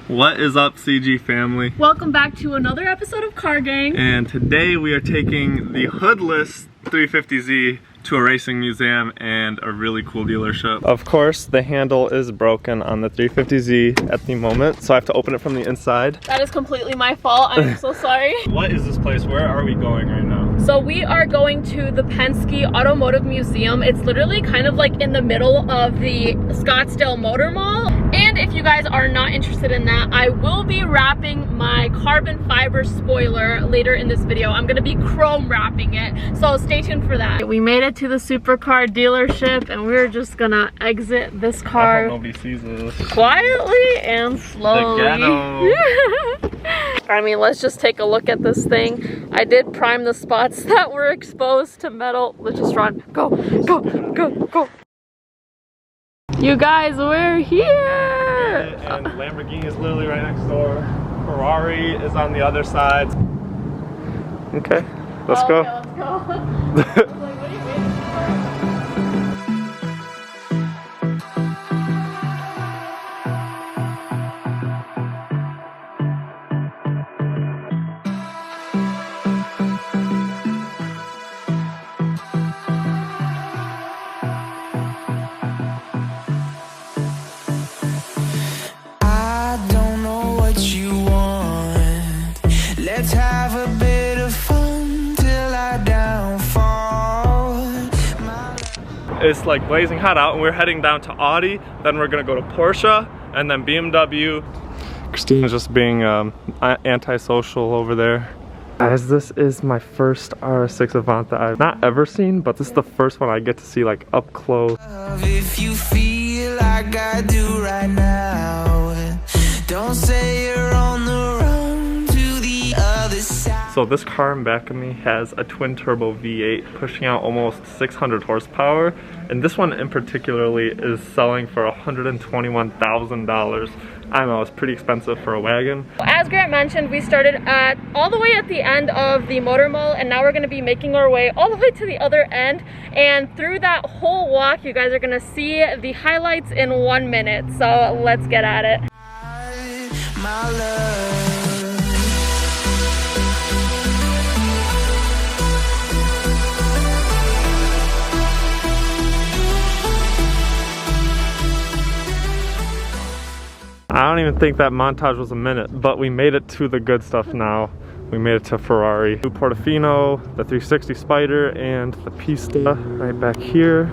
What is up, CG family? Welcome back to another episode of Car Gang. And today we are taking the hoodless 350Z to a racing museum and a really cool dealership. Of course, the handle is broken on the 350Z at the moment, so I have to open it from the inside. That is completely my fault. I'm so sorry. What is this place? Where are we going right now? So we are going to the Penske Automotive Museum. It's literally kind of like in the middle of the Scottsdale Motor Mall. And if you guys are not interested in that, I will be wrapping my carbon fiber spoiler later in this video. I'm gonna be chrome wrapping it, so stay tuned for that. We made it to the supercar dealership and we're just gonna exit this car. I hope nobody sees this. Quietly and slowly. The ghetto. I mean, let's just take a look at this thing. I did prime the spots that were exposed to metal. Let's just run. Go, go, go, go. You guys, we're here! And Lamborghini is literally right next door. Ferrari is on the other side. Okay, let's go. Okay, let's go. Let's have a bit of fun till I downfall. It's like blazing hot out and we're heading down to Audi, then we're gonna go to Porsche and then BMW. Christina's just being antisocial over there. Guys, this is my first RS6 Avant that I've not ever seen, but this is the first one I get to see like up close. If you feel like I do right now, don't say you're on the run to the other side. So this car in back of me has a twin turbo V8 pushing out almost 600 horsepower, and this one in particularly is selling for $121,000. I know, it's pretty expensive for a wagon. As Grant mentioned, we started at all the way at the end of the motor mall, and now we're going to be making our way all the way to the other end. And through that whole walk, you guys are going to see the highlights in 1 minute. So let's get at it. My love. I don't even think that montage was a minute, but we made it to the good stuff now. We made it to Ferrari. New Portofino, the 360 Spider, and the Pista right back here.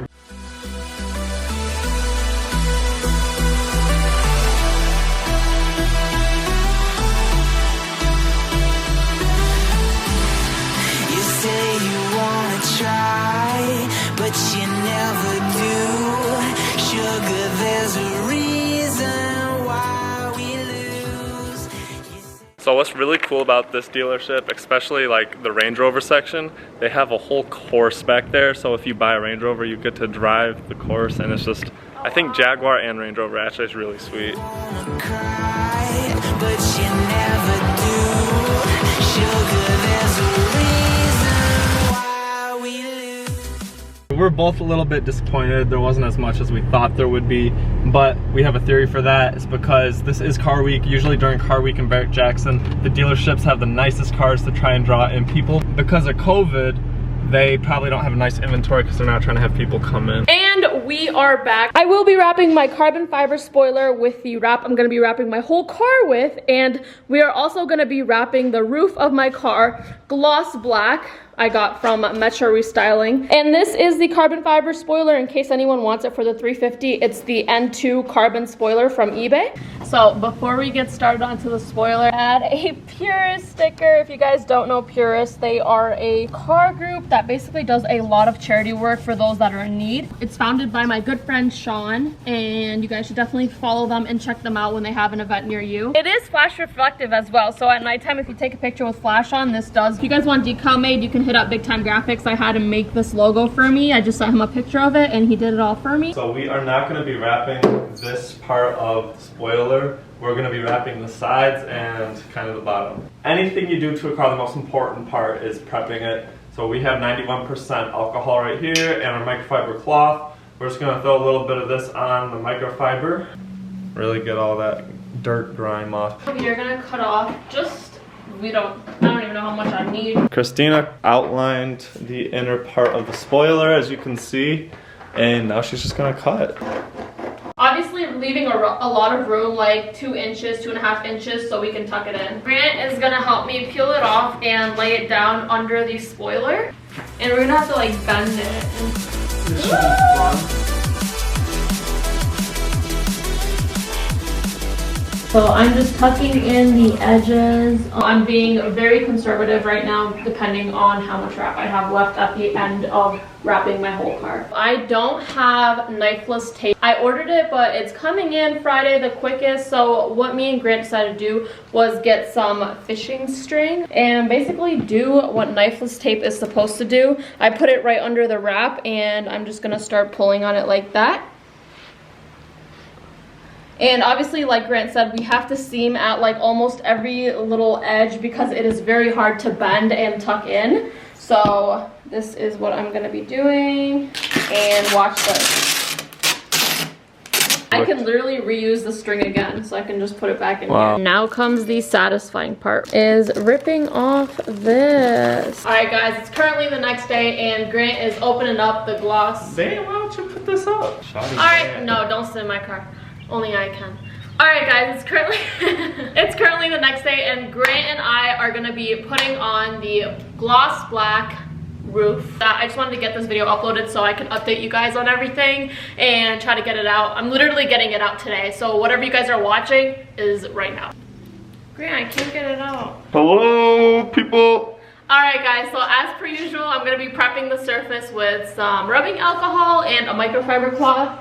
You say you wanna try, but you never do. Sugar, there's a reason. So what's really cool about this dealership, especially like the Range Rover section, they have a whole course back there. So if you buy a Range Rover, you get to drive the course, and it's just, I think Jaguar and Range Rover actually is really sweet. We're both a little bit disappointed. There wasn't as much as we thought there would be, but we have a theory for that. It's because this is Car Week. Usually during Car Week in Barrett-Jackson, the dealerships have the nicest cars to try and draw in people. Because of COVID, they probably don't have a nice inventory because they're not trying to have people come in. And we are back. I will be wrapping my carbon fiber spoiler with the wrap I'm gonna be wrapping my whole car with, and we are also gonna be wrapping the roof of my car gloss black. I got from Metro Restyling. And this is the carbon fiber spoiler in case anyone wants it for the 350. It's the N2 carbon spoiler from eBay. So before we get started onto the spoiler, add a Purist sticker. If you guys don't know Purist, they are a car group that basically does a lot of charity work for those that are in need. It's founded by my good friend Sean, and you guys should definitely follow them and check them out when they have an event near you. It is flash reflective as well, so at nighttime if you take a picture with flash on, this does. If you guys want decal made, you can hit up Big Time Graphics. I had him make this logo for me. I just sent him a picture of it and he did it all for me. So we are not going to be wrapping this part of the spoiler. We're going to be wrapping the sides and kind of the bottom. Anything you do to a car, the most important part is prepping it. So we have 91% alcohol right here and our microfiber cloth. We're just going to throw a little bit of this on the microfiber. Really get all that dirt grime off. You're gonna cut off just, I don't even know how much I need. Christina outlined the inner part of the spoiler, as you can see, and now she's just gonna cut. Obviously leaving a lot of room, like 2 inches, 2.5 inches, so we can tuck it in. Grant is gonna help me peel it off and lay it down under the spoiler. And we're gonna have to like bend it. This should be fun. So I'm just tucking in the edges. I'm being very conservative right now, depending on how much wrap I have left at the end of wrapping my whole car. I don't have knifeless tape. I ordered it, but it's coming in Friday the quickest. So what me and Grant decided to do was get some fishing string and basically do what knifeless tape is supposed to do. I put it right under the wrap and I'm just gonna start pulling on it like that. And obviously, like Grant said, we have to seam at like almost every little edge because it is very hard to bend and tuck in. So this is what I'm gonna be doing, and watch this. I can literally reuse the string again, so I can just put it back in here. Now comes the satisfying part, is ripping off this. All right guys, it's currently the next day and Grant is opening up the gloss. Damn, why don't you put this up? All right, no, don't sit in my car. Only I can. Alright guys, it's currently the next day and Grant and I are gonna be putting on the gloss black roof. I just wanted to get this video uploaded so I can update you guys on everything and try to get it out. I'm literally getting it out today, so whatever you guys are watching is right now. Grant, I can't get it out. Hello, people. Alright guys, so as per usual, I'm gonna be prepping the surface with some rubbing alcohol and a microfiber cloth.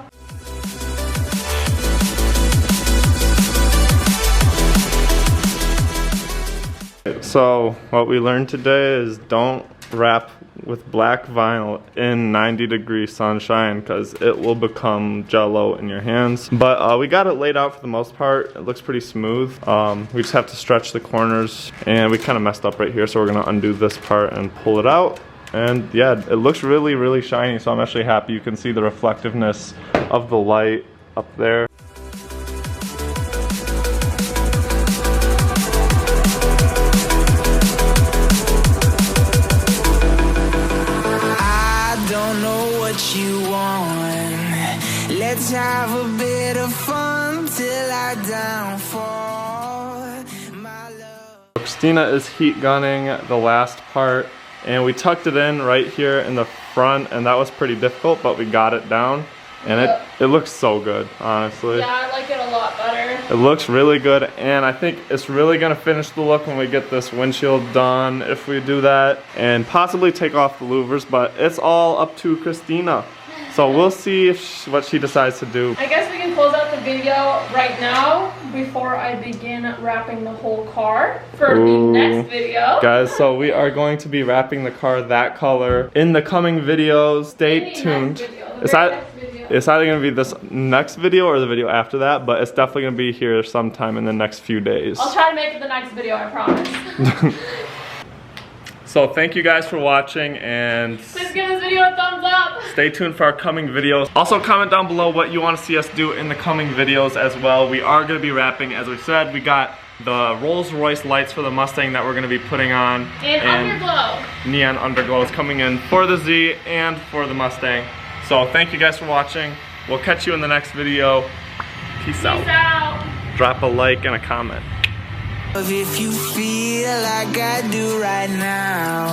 So what we learned today is don't wrap with black vinyl in 90-degree sunshine because it will become jello in your hands. But we got it laid out for the most part. It looks pretty smooth. We just have to stretch the corners and we kind of messed up right here, so we're gonna undo this part and pull it out. And yeah, it looks really, really shiny, so I'm actually happy. You can see the reflectiveness of the light up there. You want. Let's have a bit of fun till I downfall, my love. Christina is heat gunning the last part and we tucked it in right here in the front, and that was pretty difficult, but we got it down and it looks so good, honestly. Yeah, I like it a lot better. It looks really good, and I think it's really gonna finish the look when we get this windshield done, if we do that, and possibly take off the louvers, but it's all up to Christina. So we'll see if what she decides to do. I guess we can close out the video right now before I begin wrapping the whole car for the next video. Guys, so we are going to be wrapping the car that color in the coming videos. Stay tuned. It's either going to be this next video or the video after that, but it's definitely going to be here sometime in the next few days. I'll try to make it the next video, I promise. So thank you guys for watching, and please give this video a thumbs up. Stay tuned for our coming videos. Also comment down below what you want to see us do in the coming videos as well. We are going to be wrapping, as we said, we got the Rolls Royce lights for the Mustang that we're going to be putting on. And underglow. Neon underglow is coming in for the Z and for the Mustang. So thank you guys for watching. We'll catch you in the next video. Peace out. Drop a like and a comment. If you feel like I do right now.